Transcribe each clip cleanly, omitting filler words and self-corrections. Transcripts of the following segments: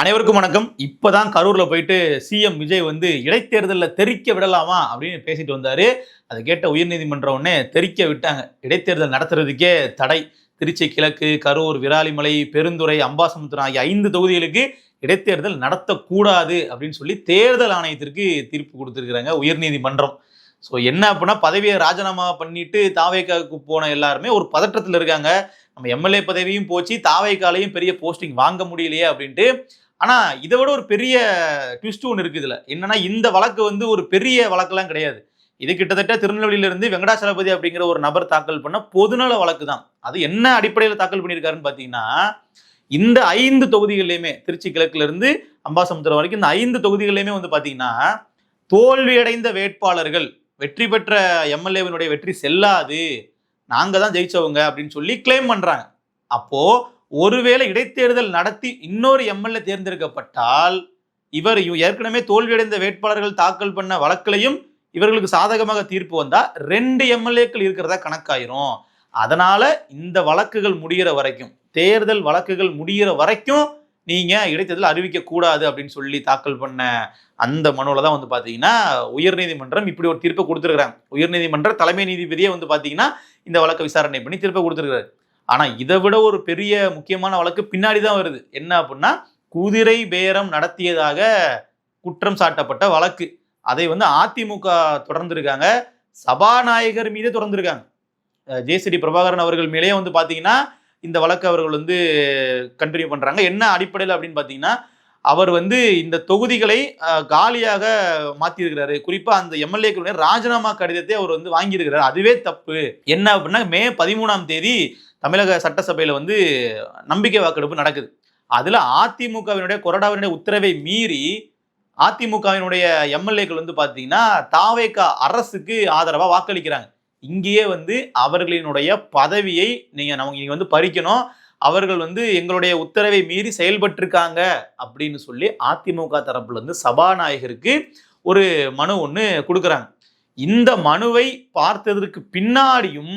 அனைவருக்கும் வணக்கம். இப்பதான் கரூர்ல போயிட்டு சிஎம் விஜய் வந்து இடைத்தேர்தலில் தெறிக்க விடலாமா அப்படின்னு பேசிட்டு வந்தாரு. அதை கேட்ட உயர்நீதிமன்றம் உடனே தெறிக்க விட்டாங்க. இடைத்தேர்தல் நடத்துறதுக்கே தடை. திருச்சி கிழக்கு, கரூர், விராலிமலை, பெருந்துறை, அம்பாசமுத்திரம் ஆகிய 5 தொகுதிகளுக்கு இடைத்தேர்தல் நடத்தக்கூடாது அப்படின்னு சொல்லி தேர்தல் ஆணையத்திற்கு தீர்ப்பு கொடுத்திருக்கிறாங்க உயர்நீதிமன்றம். ஸோ என்ன அப்படின்னா, பதவியை ராஜினாமா பண்ணிட்டு தாவேக்காவுக்கு போன எல்லாருமே ஒரு பதற்றத்தில் இருக்காங்க. நம்ம எம்எல்ஏ பதவியும் போச்சு, தாவேக்காலையும் பெரிய போஸ்டிங் வாங்க முடியலையே அப்படின்ட்டு. ஆனா இதை விட ஒரு பெரிய ட்விஸ்ட் ஒன்று இருக்கு இதுல. என்னன்னா, இந்த வழக்கு வந்து ஒரு பெரிய வழக்கெல்லாம் கிடையாது. இது கிட்டத்தட்ட திருநெல்வேலியில இருந்து வெங்கடாச்சலபதி அப்படிங்கிற ஒரு நபர் தாக்கல் பண்ண பொதுநல வழக்கு தான். அது என்ன அடிப்படையில் தாக்கல் பண்ணியிருக்காருன்னு பாத்தீங்கன்னா, இந்த 5 தொகுதிகளிலுமே திருச்சி கிழக்குல இருந்து அம்பாசமுத்திரம் வரைக்கும் இந்த 5 தொகுதிகளிலுமே வந்து பாத்தீங்கன்னா, தோல்வியடைந்த வேட்பாளர்கள் வெற்றி பெற்ற எம்எல்ஏவினுடைய வெற்றி செல்லாது, நாங்க தான் ஜெயிச்சவங்க அப்படின்னு சொல்லி கிளைம் பண்றாங்க. அப்போ ஒருவேளை இடைத்தேர்தல் நடத்தி இன்னொரு எம்எல்ஏ தேர்ந்தெடுக்கப்பட்டால், இவர் ஏற்கனவே தோல்வியடைந்த வேட்பாளர்கள் தாக்கல் பண்ண வழக்கிலையும் இவர்களுக்கு சாதகமாக தீர்ப்பு வந்தா 2 எம்எல்ஏக்கள் இருக்கிறதா கணக்காயிரும். அதனால இந்த வழக்குகள் முடிகிற வரைக்கும், தேர்தல் வழக்குகள் முடிகிற வரைக்கும் நீங்க இடைத்தேர்தல் அறிவிக்க கூடாது அப்படின்னு சொல்லி தாக்கல் பண்ண அந்த மனுவில் தான் வந்து பாத்தீங்கன்னா உயர்நீதிமன்றம் இப்படி ஒரு தீர்ப்பை கொடுத்துருக்காங்க. உயர்நீதிமன்ற தலைமை நீதிபதியே வந்து பாத்தீங்கன்னா இந்த வழக்கை விசாரணை பண்ணி தீர்ப்பை கொடுத்துருக்காரு. ஆனா இதை விட ஒரு பெரிய முக்கியமான வழக்கு பின்னாடிதான் வருது. என்ன அப்படின்னா, குதிரை பேரம் நடத்தியதாக குற்றம் சாட்டப்பட்ட வழக்கு. அதை வந்து அதிமுக தொடர்ந்து இருக்காங்க, சபாநாயகர் மீதே தொடர்ந்து இருக்காங்க. ஜேசிடி பிரபாகரன் அவர்கள் மேலேயே வந்து பாத்தீங்கன்னா இந்த வழக்கு அவர்கள் வந்து கண்டினியூ பண்றாங்க. என்ன அடிப்படையில் அப்படின்னு பாத்தீங்கன்னா, அவர் வந்து இந்த தொகுதிகளை காலியாக மாத்திருக்கிறாரு. குறிப்பா அந்த எம்எல்ஏக்களுடைய ராஜினாமா கடிதத்தை அவர் வந்து வாங்கியிருக்கிறார். அதுவே தப்பு. என்ன அப்படின்னா, மே 13ஆம் தேதி தமிழக சட்டசபையில வந்து நம்பிக்கை வாக்கெடுப்பு நடக்குது. அதுல அதிமுகவினுடைய கொறடாவினுடைய உத்தரவை மீறி அதிமுகவினுடைய எம்எல்ஏக்கள் வந்து பாத்தீங்கன்னா தாவேகா அரசுக்கு ஆதரவா வாக்களிக்கிறாங்க. இங்கேயே வந்து அவர்களினுடைய பதவியை நீங்க வந்து பறிக்கணும், அவர்கள் வந்து எங்களுடைய உத்தரவை மீறி செயல்பட்டிருக்காங்க அப்படின்னு சொல்லி அதிமுக தரப்புல இருந்து சபாநாயகருக்கு ஒரு மனு ஒன்று கொடுக்குறாங்க. இந்த மனுவை பார்த்ததற்கு பின்னாடியும்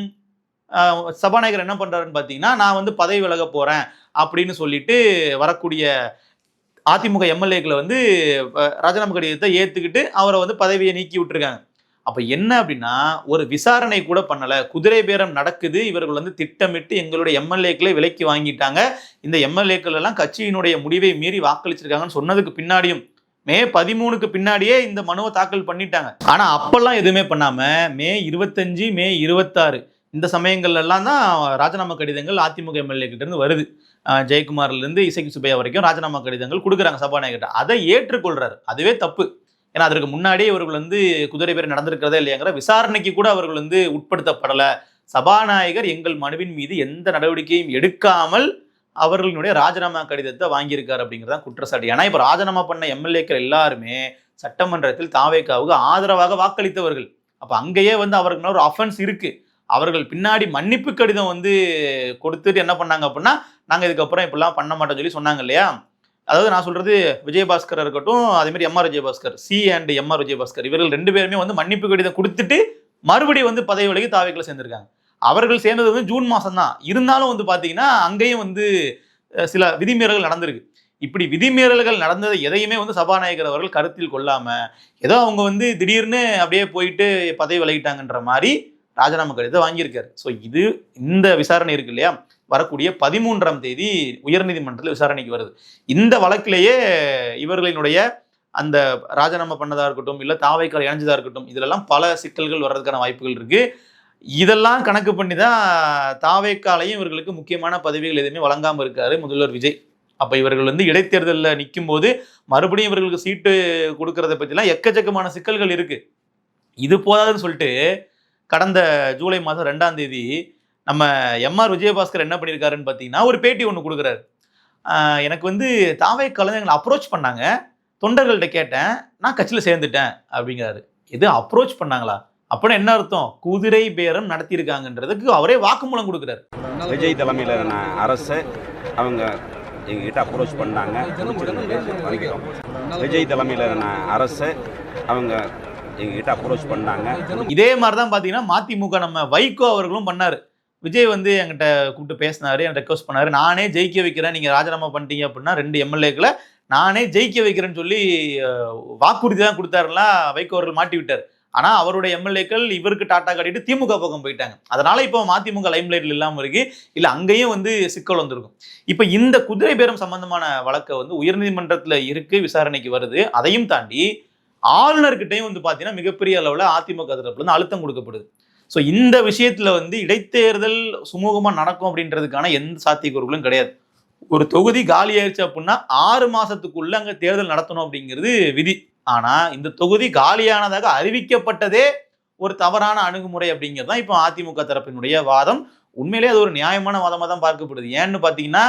சபாநாயகர் என்ன பண்றாருன்னு பாத்தீங்கன்னா, நான் வந்து பதவி விலக போறேன் அப்படின்னு சொல்லிட்டு வரக்கூடிய அதிமுக எம்எல்ஏக்களை வந்து ராஜினாமா கடிதத்தை ஏத்துக்கிட்டு அவரை வந்து பதவியை நீக்கி விட்டுருக்காங்க. அப்ப என்ன அப்படின்னா, ஒரு விசாரணை கூட பண்ணல, குதிரை பேரம் நடக்குது, இவர்கள் வந்து திட்டமிட்டு எங்களுடைய எம்எல்ஏக்களை விலைக்கு வாங்கிட்டாங்க, இந்த எம்எல்ஏக்கள் எல்லாம் கட்சியினுடைய முடிவை மீறி வாக்களிச்சிருக்காங்கன்னு சொன்னதுக்கு பின்னாடியும், மே 13க்கு பின்னாடியே இந்த மனுவை தாக்கல் பண்ணிட்டாங்க. ஆனா அப்பெல்லாம் எதுவுமே பண்ணாம மே 25, மே 26 இந்த சமயங்கள்ல எல்லாம் தான் ராஜினாமா கடிதங்கள் அதிமுக எம்எல்ஏ கிட்ட இருந்து வருது. ஜெயக்குமார்ல இருந்து இசைக்கு சுப்பையா வரைக்கும் ராஜினாமா கடிதங்கள் கொடுக்குறாங்க சபாநாயகர்கிட்ட. அதை ஏற்றுக்கொள்றாரு. அதுவே தப்பு. ஏன்னா அதற்கு முன்னாடியே இவர்கள் வந்து குதிரை பேர் நடந்திருக்கிறதா இல்லையாங்கிற விசாரணைக்கு கூட அவர்கள் வந்து உட்படுத்தப்படல. சபாநாயகர் எங்கள் மனுவின் மீது எந்த நடவடிக்கையும் எடுக்காமல் அவர்களுடைய ராஜினாமா கடிதத்தை வாங்கியிருக்காரு அப்படிங்கிறதான் குற்றச்சாட்டு. ஏன்னா இப்ப ராஜினாமா பண்ண எம்எல்ஏக்கள் எல்லாருமே சட்டமன்றத்தில் தாவேக்காவுக்கு ஆதரவாக வாக்களித்தவர்கள். அப்ப அங்கேயே வந்து அவருக்கு ஒரு அஃபென்ஸ் இருக்கு. அவர்கள் பின்னாடி மன்னிப்பு கடிதம் வந்து கொடுத்துட்டு என்ன பண்ணாங்க அப்படின்னா, நாங்க இதுக்கப்புறம் இப்படிலாம் பண்ண மாட்டோம்னு சொல்லி சொன்னாங்க இல்லையா. அதாவது நான் சொல்றது விஜயபாஸ்கர் இருக்கட்டும், அதே மாதிரி MR Vijayabaskar, C and MR Vijayabaskar, இவர்கள் 2 பேருமே வந்து மன்னிப்பு கடிதம் கொடுத்துட்டு மறுபடியும் வந்து பதவி விலகி தாவேக்கால சேர்ந்திருக்காங்க. அவர்கள் சேர்ந்தது வந்து ஜூன் மாசம் தான். இருந்தாலும் வந்து பாத்தீங்கன்னா அங்கேயும் வந்து சில விதிமீறல்கள் நடந்திருக்கு. இப்படி விதிமீறல்கள் நடந்ததை எதையுமே வந்து சபாநாயகர் அவர்கள் கருத்தில் கொள்ளாம, ஏதோ அவங்க வந்து திடீர்னு அப்படியே போயிட்டு பதவி விலகிட்டாங்கன்ற மாதிரி ராஜினாமா கடிதத்தை வாங்கியிருக்காரு. ஸோ இந்த விசாரணை இருக்கு இல்லையா, வரக்கூடிய 13ஆம் தேதி உயர்நீதிமன்றத்தில் விசாரணைக்கு வருது. இந்த வழக்கிலேயே இவர்களினுடைய அந்த ராஜினாமா பண்ணதா இருக்கட்டும், இல்லை தாவேக்கால இணைஞ்சதா இருக்கட்டும், இதுலெல்லாம் பல சிக்கல்கள் வர்றதுக்கான வாய்ப்புகள் இருக்கு. இதெல்லாம் கணக்கு பண்ணி தான் தாவேக்காலையும் இவர்களுக்கு முக்கியமான பதவிகள் எதுவுமே வழங்காமல் இருக்காரு முதல்வர் விஜய். அப்ப இவர்கள் வந்து இடைத்தேர்தலில் நிற்கும் போது மறுபடியும் இவர்களுக்கு சீட்டு கொடுக்கறத பற்றிலாம் எக்கச்சக்கமான சிக்கல்கள் இருக்கு. இது போதாதுன்னு சொல்லிட்டு கடந்த ஜூலை மாதம் 2ஆம் தேதி நம்ம எம்ஆர் விஜயபாஸ்கர் என்ன பண்ணியிருக்காருன்னு பார்த்தீங்கன்னா, ஒரு பேட்டி ஒன்று கொடுக்குறாரு. எனக்கு வந்து தாவேக்கால எங்களை அப்ரோச் பண்ணாங்க, தொண்டர்கள்ட்ட கேட்டேன், நான் கட்சியில் சேர்ந்துட்டேன் அப்படிங்கிறாரு. எது அப்ரோச் பண்ணாங்களா? அப்படின்னா என்ன அர்த்தம்? குதிரை பேரம் நடத்தியிருக்காங்கன்றதுக்கு அவரே வாக்குமூலம் கொடுக்குறாரு. விஜய் தலைமையிலான அரசு அவங்க எங்ககிட்ட அப்ரோச் பண்ணாங்க, வாங்கிக்கிறோம். விஜய் தலைமையிலான அரசு அவங்க எங்ககிட்ட அப்ரோச் பண்ணாங்க. இதே மாதிரி தான் பார்த்தீங்கன்னா மதிமுக நம்ம வைகோ அவர்களும் பண்ணாரு. விஜய் வந்து என்கிட்ட கூப்பிட்டு பேசினாரு, என் ரெக்வஸ்ட் பண்ணாரு, நானே ஜெயிக்க வைக்கிறேன், நீங்க ராஜினாமா பண்ணிட்டீங்க அப்படின்னா 2 எம்எல்ஏக்களை நானே ஜெயிக்க வைக்கிறேன்னு சொல்லி வாக்குறுதி தான் கொடுத்தாருலாம் வைகோ அவர்கள் மாட்டி விட்டார். ஆனா அவருடைய எம்எல்ஏக்கள் இவருக்கு டாட்டா காட்டிட்டு திமுக பக்கம் போயிட்டாங்க. அதனால இப்போ மதிமுக லைம்லைட்ல இல்லாம இருக்கு. இல்ல அங்கேயும் வந்து சிக்கல் வந்திருக்கும். இப்ப இந்த குதிரை பேரம் சம்பந்தமான வழக்கு வந்து உயர்நீதிமன்றத்துல இருக்கு, விசாரணைக்கு வருது. அதையும் தாண்டி ஆளுநர்கிட்டையும் வந்து பாத்தீங்கன்னா மிகப்பெரிய அளவுல அதிமுக தரப்புல இருந்து அழுத்தம் கொடுக்கப்படுது. ஸோ இந்த விஷயத்துல வந்து இடைத்தேர்தல் சுமூகமா நடக்கும் அப்படின்றதுக்கான எந்த சாத்தியக்கூறுகளும் கிடையாது. ஒரு தொகுதி காலி ஆயிடுச்சு அப்படின்னா 6 மாசத்துக்குள்ள அங்க தேர்தல் நடத்தணும் அப்படிங்கிறது விதி. ஆனா இந்த தொகுதி காலியானதாக அறிவிக்கப்பட்டதே ஒரு தவறான அணுகுமுறை அப்படிங்கிறது தான் இப்போ அதிமுக தரப்பினுடைய வாதம். உண்மையிலேயே அது ஒரு நியாயமான வாதமா தான் பார்க்கப்படுது. ஏன்னு பாத்தீங்கன்னா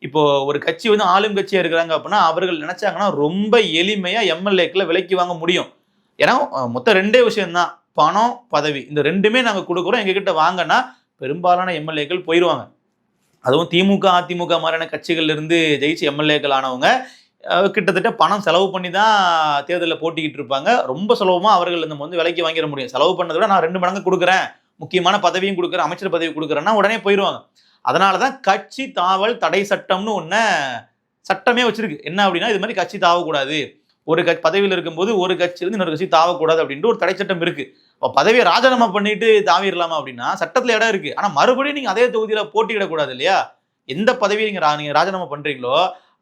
இப்போ ஒரு கட்சி வந்து ஆளும் கட்சியா இருக்கிறாங்க அப்படின்னா அவர்கள் நினைச்சாங்கன்னா ரொம்ப எளிமையா எம்எல்ஏக்களை விலைக்கு வாங்க முடியும். ஏன்னா மொத்தம் 2 விஷயம் தான், பணம் பதவி. இந்த 2மே நாங்க கொடுக்குறோம், எங்ககிட்ட வாங்கன்னா பெரும்பாலான எம்எல்ஏக்கள் போயிடுவாங்க. அதுவும் திமுக அதிமுக மாதிரியான கட்சிகள்ல இருந்து ஜெயிச்சு எம்எல்ஏக்கள் ஆனவங்க கிட்டத்தட்ட பணம் செலவு பண்ணி தான் தேர்தலில் போட்டிக்கிட்டு இருப்பாங்க. ரொம்ப சுலபமா அவர்கள் நம்ம வந்து விலைக்கு வாங்கிட முடியும். செலவு பண்ணதை விட நான் 2 மடங்கு கொடுக்குறேன், முக்கியமான பதவியும் கொடுக்குறேன், அமைச்சர் பதவி கொடுக்குறேன்னா உடனே போயிடுவாங்க. அதனாலதான் கட்சி தாவல் தடை சட்டம்னு ஒண்ணு சட்டமே வச்சிருக்கு. என்ன அப்படின்னா இது மாதிரி கட்சி தாவக்கூடாது, ஒரு பதவியில் இருக்கும்போது ஒரு கட்சியிலிருந்து இன்னொரு கட்சி தாவக்கூடாது அப்படின்ட்டு ஒரு தடை சட்டம் இருக்கு. பதவியை ராஜினாமா பண்ணிட்டு தாவிடலாமா அப்படின்னா சட்டத்துல இடம் இருக்கு. ஆனா மறுபடியும் நீங்க அதே தொகுதியில போட்டியிடக்கூடாது இல்லையா? எந்த பதவியை நீங்க ராஜினாமா பண்றீங்களோ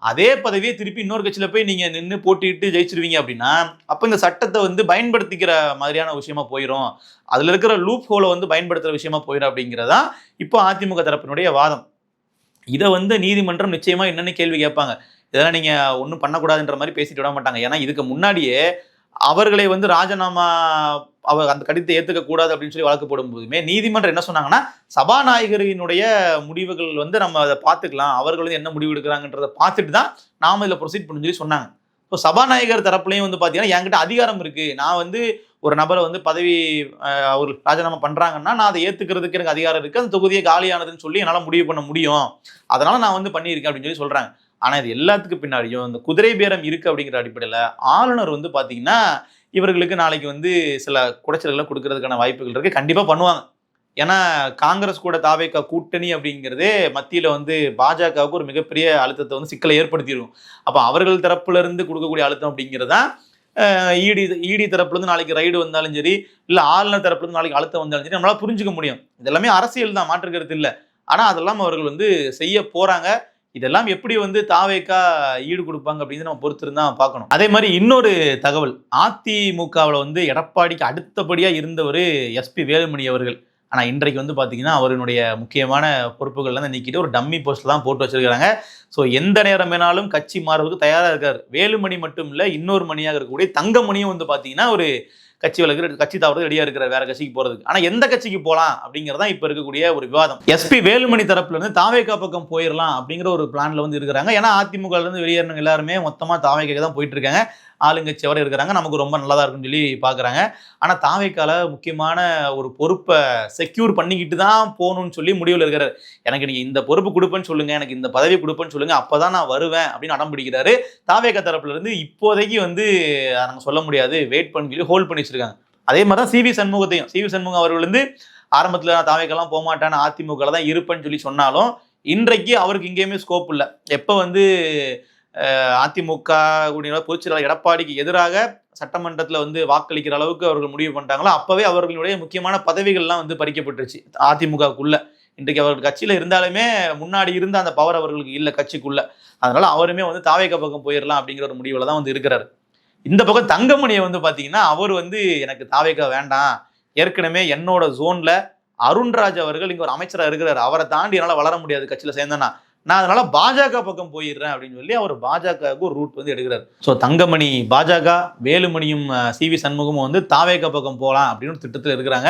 அதே பதவியை திருப்பி இன்னொரு கட்சியில போய் நீங்க நின்று போட்டிட்டு ஜெயிச்சிருவீங்க அப்படின்னா அப்ப இந்த சட்டத்தை வந்து பயன்படுத்திக்கிற மாதிரியான விஷயமா போயிடும். அதுல இருக்கிற லூப் ஹோலை வந்து பயன்படுத்துற விஷயமா போயிடும் அப்படிங்கிறதா இப்போ அதிமுக தரப்பினுடைய வாதம். இதை வந்து நீதிமன்றம் நிச்சயமா என்னன்னு கேள்வி கேட்பாங்க. இதெல்லாம் நீங்க ஒன்றும் பண்ணக்கூடாதுன்ற மாதிரி பேசிட்டு விட மாட்டாங்க. ஏன்னா இதுக்கு முன்னாடியே அவர்களை வந்து ராஜினாமா அந்த கடிதத்தை ஏத்துக்க கூடாது அப்படின்னு சொல்லி வழக்கு போடும் போதுமே நீதிமன்றம் என்ன சொன்னாங்கன்னா சபாநாயகரினுடைய முடிவுகள் வந்து நம்ம அதை பார்த்துக்கலாம், அவர்கள் வந்து என்ன முடிவு எடுக்கிறாங்கன்றதை பார்த்துட்டு தான் நாம இதில் ப்ரொசீட் பண்ணு சொல்லி சொன்னாங்க. ஸோ சபாநாயகர் தரப்புலையும் வந்து பார்த்தீங்கன்னா என்கிட்ட அதிகாரம் இருக்கு, நான் வந்து ஒரு நபரை வந்து பதவி அவர் ராஜினாமா பண்றாங்கன்னா நான் அதை ஏத்துக்கிறதுக்கு எனக்கு அதிகாரம் இருக்கு, அந்த தொகுதியை காலியானதுன்னு சொல்லி என்னால் முடிவு பண்ண முடியும், அதனால நான் வந்து பண்ணியிருக்கேன் அப்படின்னு சொல்லி சொல்றாங்க. ஆனா இது எல்லாத்துக்கு பின்னாடியும் இந்த குதிரை பேரம் இருக்கு அப்படிங்கிற அடிப்படையில ஆளுநர் வந்து பாத்தீங்கன்னா இவர்களுக்கு நாளைக்கு வந்து சில குடைச்சல்களை கொடுக்கறதுக்கான வாய்ப்புகள் இருக்கு. கண்டிப்பா பண்ணுவாங்க. ஏன்னா காங்கிரஸ் கூட தாவேகா கூட்டணி அப்படிங்கிறதே மத்தியில வந்து பாஜகவுக்கு ஒரு மிகப்பெரிய அழுத்தத்தை வந்து சிக்கலை ஏற்படுத்திடும். அப்ப அவர்கள் தரப்புல இருந்து கொடுக்கக்கூடிய அழுத்தம் அப்படிங்கிறதா இடி தரப்புல இருந்து நாளைக்கு ரைடு வந்தாலும் சரி, இல்ல ஆளுநர் தரப்புல இருந்து நாளைக்கு அழுத்தம் வந்தாலும் சரி நம்மளால புரிஞ்சுக்க முடியும். இதெல்லாமே அரசியல் தான், மாற்று கருத்து இல்லை. ஆனா அதெல்லாம் அவர்கள் வந்து செய்ய போறாங்க. இதெல்லாம் எப்படி வந்து தாவேக்கா ஈடு கொடுப்பாங்க அப்படின்னு நம்ம பொறுத்திருந்தா பார்க்கணும். அதே மாதிரி இன்னொரு தகவல், அதிமுகவில் வந்து எடப்பாடிக்கு அடுத்தபடியா இருந்தவர் எஸ்பி வேலுமணி அவர்கள். ஆனா இன்றைக்கு வந்து பாத்தீங்கன்னா அவருடைய முக்கியமான பொறுப்புகள்லாம் நீக்கிட்டு ஒரு டம்மி போஸ்ட் தான் போட்டு வச்சிருக்காங்க. ஸோ எந்த நேரம் வேணாலும் கட்சி மாறுவதற்கு தயாரா இருக்காரு. வேலுமணி மட்டும் இல்ல, இன்னொரு மணியாக இருக்கக்கூடிய தங்கமணியும் வந்து பாத்தீங்கன்னா ஒரு கட்சி வழக்கு கட்சி தாவறது ரெடியா இருக்கிற வேற கட்சிக்கு போறதுக்கு. ஆனா எந்த கட்சிக்கு போலாம் அப்படிங்கறதா இப்ப இருக்கக்கூடிய ஒரு விவாதம். எஸ்பி வேலுமணி தரப்புல இருந்து தாவேகா பக்கம் போயிடலாம் அப்படிங்கிற ஒரு பிளான்ல வந்து இருக்கிறாங்க. ஏன்னா அதிமுக இருந்து வெளியேறினவங்க எல்லாருமே மொத்தமா தாவேகா தான் போயிட்டு இருக்காங்க, ஆளுங்கட்சியோட இருக்கிறாங்க, நமக்கு ரொம்ப நல்லதா இருக்குன்னு சொல்லி பாக்குறாங்க. ஆனா தாவேக்கால முக்கியமான ஒரு பொறுப்பை செக்யூர் பண்ணிக்கிட்டு தான் போகணும்னு சொல்லி முடிவில் இருக்கிறாரு. எனக்கு நீங்க இந்த பொறுப்பு கொடுப்பேன்னு சொல்லுங்க, எனக்கு இந்த பதவி கொடுப்பேன்னு சொல்லுங்க, அப்பதான் நான் வருவேன் அப்படின்னு அடம் பிடிக்கிறாரு. தாவேகா தரப்புல இருந்து இப்போதைக்கு வந்து நாங்க சொல்ல முடியாது, வெயிட் பண்ணி சொல்லி ஹோல்ட் பண்ணி வச்சிருக்காங்க. அதே மாதிரிதான் சிவி சண்முகம் அவர்கள் வந்து ஆரம்பத்துல நான் தாவேக்கெல்லாம் போக மாட்டேன், அதிமுக தான் இருப்பேன்னு சொல்லி சொன்னாலும் இன்றைக்கு அவருக்கு இங்கேயுமே ஸ்கோப் இல்லை. எப்ப வந்து அதிமுக பொதுச்செயலாளர் எடப்பாடிக்கு எதிராக சட்டமன்றத்தில் வந்து வாக்களிக்கிற அளவுக்கு அவர்கள் முடிவு பண்ணிட்டாங்களோ அப்பவே அவர்களுடைய முக்கியமான பதவிகள்லாம் வந்து பறிக்கப்பட்டுருச்சு அதிமுகவுக்குள்ள. இன்றைக்கு அவர்கள் கட்சியில இருந்தாலுமே முன்னாடி இருந்த அந்த பவர் அவர்களுக்கு இல்லை கட்சிக்குள்ள. அதனால அவருமே வந்து தாவேகா பக்கம் போயிடலாம் அப்படிங்கிற ஒரு முடிவுல தான் வந்து இருக்கிறாரு. இந்த பக்கம் தங்கமணியை வந்து பாத்தீங்கன்னா அவர் வந்து எனக்கு தாவேகா வேண்டாம், ஏற்கனவே என்னோட ஜோன்ல அருண்ராஜ் அவர்கள் இங்க ஒரு அமைச்சராக இருக்கிறார், அவரை தாண்டி என்னால வளர முடியாது கட்சியில சேர்ந்தேன்னா, நான் அதனால பாஜக பக்கம் போயிடுறேன் அப்படின்னு சொல்லி அவர் பாஜகவுக்கு ஒரு ரூட் வந்து எடுக்கிறார். ஸோ தங்கமணி பாஜக, வேலுமணியும் சிவி சண்முகமும் வந்து தாவேகா பக்கம் போகலாம் அப்படின்னு திட்டத்தில் இருக்கிறாங்க.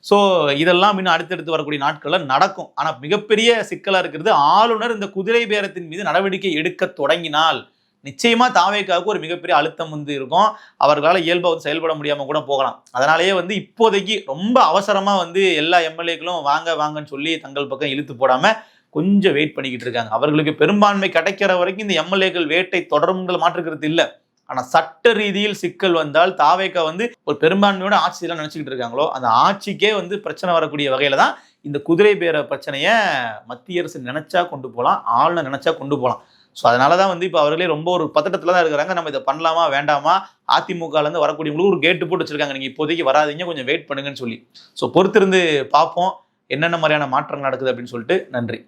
ஸோ இதெல்லாம் இன்னும் அடுத்தடுத்து வரக்கூடிய நாட்களில் நடக்கும். ஆனால் மிகப்பெரிய சிக்கலாக இருக்கிறது ஆளுநர் இந்த குதிரை பேரத்தின் மீது நடவடிக்கை எடுக்க தொடங்கினால் நிச்சயமா தாவேக்காவுக்கு ஒரு மிகப்பெரிய அழுத்தம் வந்து இருக்கும். அவர்களால் இயல்பா வந்து செயல்பட முடியாம கூட போகலாம். அதனாலேயே வந்து இப்போதைக்கு ரொம்ப அவசரமா வந்து எல்லா எம்எல்ஏக்களும் வாங்கன்னு சொல்லி தங்கள் பக்கம் இழுத்து போடாம கொஞ்சம் வெயிட் பண்ணிக்கிட்டு இருக்காங்க. அவர்களுக்கு பெரும்பான்மை கிடைக்கிற வரைக்கும் இந்த எம்எல்ஏக்கள் வேட்டை தொடரும்ங்கிற மாற்றுக்கிறது இல்லை. ஆனா சட்ட ரீதியில் சிக்கல் வந்தால் தாவேக்கா வந்து ஒரு பெரும்பான்மையோட ஆட்சியெல்லாம் நினைச்சுக்கிட்டு இருக்காங்களோ அந்த ஆட்சிக்கே வந்து பிரச்சனை வரக்கூடிய வகையில தான் இந்த குதிரை பேர பிரச்சனைய மத்திய அரசு நினைச்சா கொண்டு போகலாம், ஆளுநர் நினைச்சா கொண்டு போகலாம். ஸோ அதனால தான் வந்து இப்போ அவர்களே ரொம்ப ஒரு பதட்டத்தில் தான் இருக்கிறாங்க. நம்ம இதை பண்ணலாமா வேண்டாமா, அதிமுகலேருந்து வரக்கூடியவங்களுக்கு ஒரு கேட்டு போட்டு வச்சிருக்காங்க, நீங்கள் இப்போதைக்கு வராதீங்க, கொஞ்சம் வெயிட் பண்ணுங்கன்னு சொல்லி. ஸோ பொறுத்திருந்து பார்ப்போம் என்னென்ன மாதிரியான மாற்றங்கள் நடக்குது அப்படின்னு சொல்லிட்டு. நன்றி.